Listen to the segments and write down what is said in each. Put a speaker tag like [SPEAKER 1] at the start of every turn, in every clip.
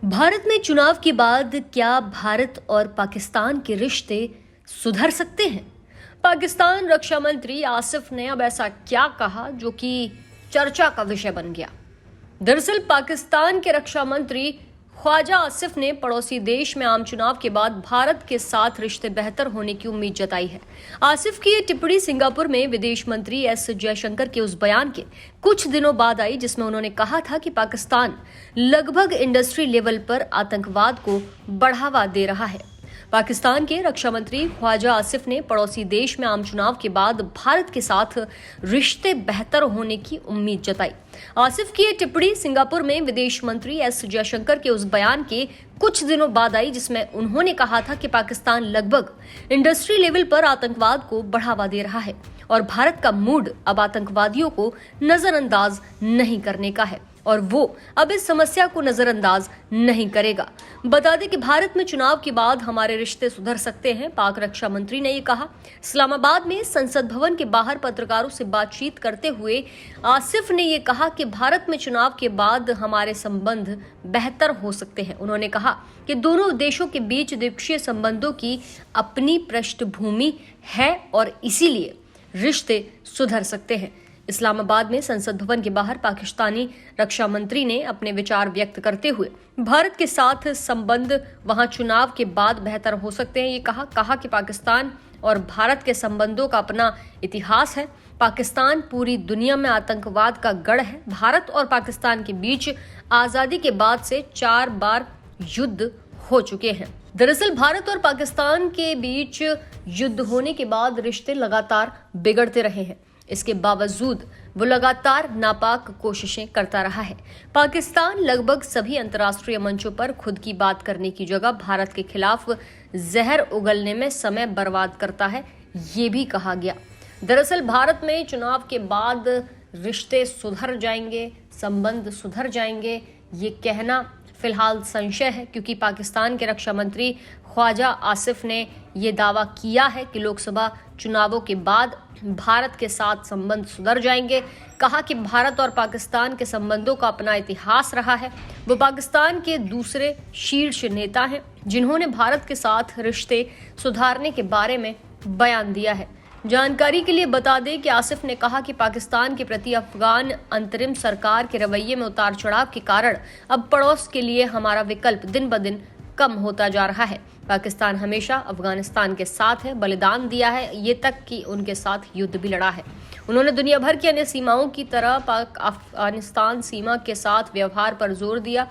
[SPEAKER 1] भारत में चुनाव के बाद क्या भारत और पाकिस्तान के रिश्ते सुधर सकते हैं? पाकिस्तान रक्षा मंत्री आसिफ ने अब ऐसा क्या कहा जो कि चर्चा का विषय बन गया। दरअसल पाकिस्तान के रक्षा मंत्री ख्वाजा आसिफ ने पड़ोसी देश में आम चुनाव के बाद भारत के साथ रिश्ते बेहतर होने की उम्मीद जताई है। आसिफ की ये टिप्पणी सिंगापुर में विदेश मंत्री एस जयशंकर के उस बयान के कुछ दिनों बाद आई जिसमें उन्होंने कहा था कि पाकिस्तान लगभग इंडस्ट्री लेवल पर आतंकवाद को बढ़ावा दे रहा है। पाकिस्तान के रक्षा मंत्री ख्वाजा आसिफ ने पड़ोसी देश में आम चुनाव के बाद भारत के साथ रिश्ते बेहतर होने की उम्मीद जताई। आसिफ की ये टिप्पणी सिंगापुर में विदेश मंत्री एस जयशंकर के उस बयान के कुछ दिनों बाद आई जिसमें उन्होंने कहा था कि पाकिस्तान लगभग इंडस्ट्री लेवल पर आतंकवाद को बढ़ावा दे रहा है और भारत का मूड अब आतंकवादियों को नजरअंदाज नहीं करने का है और वो अब इस समस्या को नजरअंदाज नहीं करेगा। बता दें कि भारत में चुनाव के बाद हमारे रिश्ते सुधर सकते हैं, पाक रक्षा मंत्री ने ये कहा। इस्लामाबाद में संसद भवन के बाहर पत्रकारों से बातचीत करते हुए आसिफ ने ये कहा कि भारत में चुनाव के बाद हमारे संबंध बेहतर हो सकते हैं। उन्होंने कहा कि दोनों देशों के बीच द्विपक्षीय संबंधों की अपनी पृष्ठभूमि है और इसीलिए रिश्ते सुधर सकते हैं। इस्लामाबाद में संसद भवन के बाहर पाकिस्तानी रक्षा मंत्री ने अपने विचार व्यक्त करते हुए भारत के साथ संबंध वहां चुनाव के बाद बेहतर हो सकते हैं। ये कहा कि पाकिस्तान और भारत के संबंधों का अपना इतिहास है। पाकिस्तान पूरी दुनिया में आतंकवाद का गढ़ है। भारत और पाकिस्तान के बीच आजादी के बाद से 4 बार युद्ध हो चुके हैं। दरअसल भारत और पाकिस्तान के बीच युद्ध होने के बाद रिश्ते लगातार बिगड़ते रहे हैं। इसके बावजूद वो लगातार नापाक कोशिशें करता रहा है। पाकिस्तान लगभग सभी अंतर्राष्ट्रीय मंचों पर खुद की बात करने की जगह भारत के खिलाफ जहर उगलने में समय बर्बाद करता है, ये भी कहा गया। दरअसल भारत में चुनाव के बाद रिश्ते सुधर जाएंगे, संबंध सुधर जाएंगे, ये कहना फिलहाल संशय है क्योंकि पाकिस्तान के रक्षा मंत्री ख्वाजा आसिफ ने ये दावा किया है कि लोकसभा चुनावों के बाद भारत के साथ संबंध सुधर जाएंगे। कहा कि भारत और पाकिस्तान के संबंधों का अपना इतिहास रहा है। वो पाकिस्तान के दूसरे शीर्ष नेता हैं जिन्होंने भारत के साथ रिश्ते सुधारने के बारे में बयान दिया है। जानकारी के लिए बता दें कि आसिफ ने कहा कि पाकिस्तान के प्रति अफगान अंतरिम सरकार के रवैये में उतार चढ़ाव के कारण अब पड़ोस के लिए हमारा विकल्प दिन ब दिन कम होता जा रहा है। पाकिस्तान हमेशा अफगानिस्तान के साथ है, बलिदान दिया है, ये तक कि उनके साथ युद्ध भी लड़ा है। उन्होंने दुनिया भर की अन्य सीमाओं की तरह पाक अफगानिस्तान सीमा के साथ व्यवहार पर जोर दिया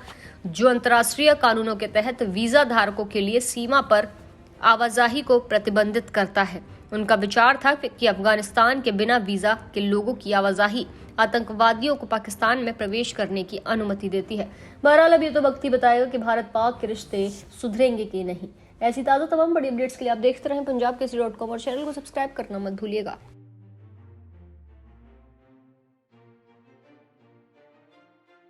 [SPEAKER 1] जो अंतर्राष्ट्रीय कानूनों के तहत वीजा धारकों के लिए सीमा पर आवाजाही को प्रतिबंधित करता है। उनका विचार था कि अफगानिस्तान के बिना वीजा के लोगों की आवाजाही आतंकवादियों को पाकिस्तान में प्रवेश करने की अनुमति देती है। बहरहाल अब ये तो वक्त ही बताएगा कि भारत पाक के रिश्ते सुधरेंगे कि नहीं। ऐसी ताज़ा तमाम बड़ी अपडेट्स के लिए आप देखते रहें पंजाब केसरी.com और चैनल को सब्सक्राइब करना मत भूलिएगा।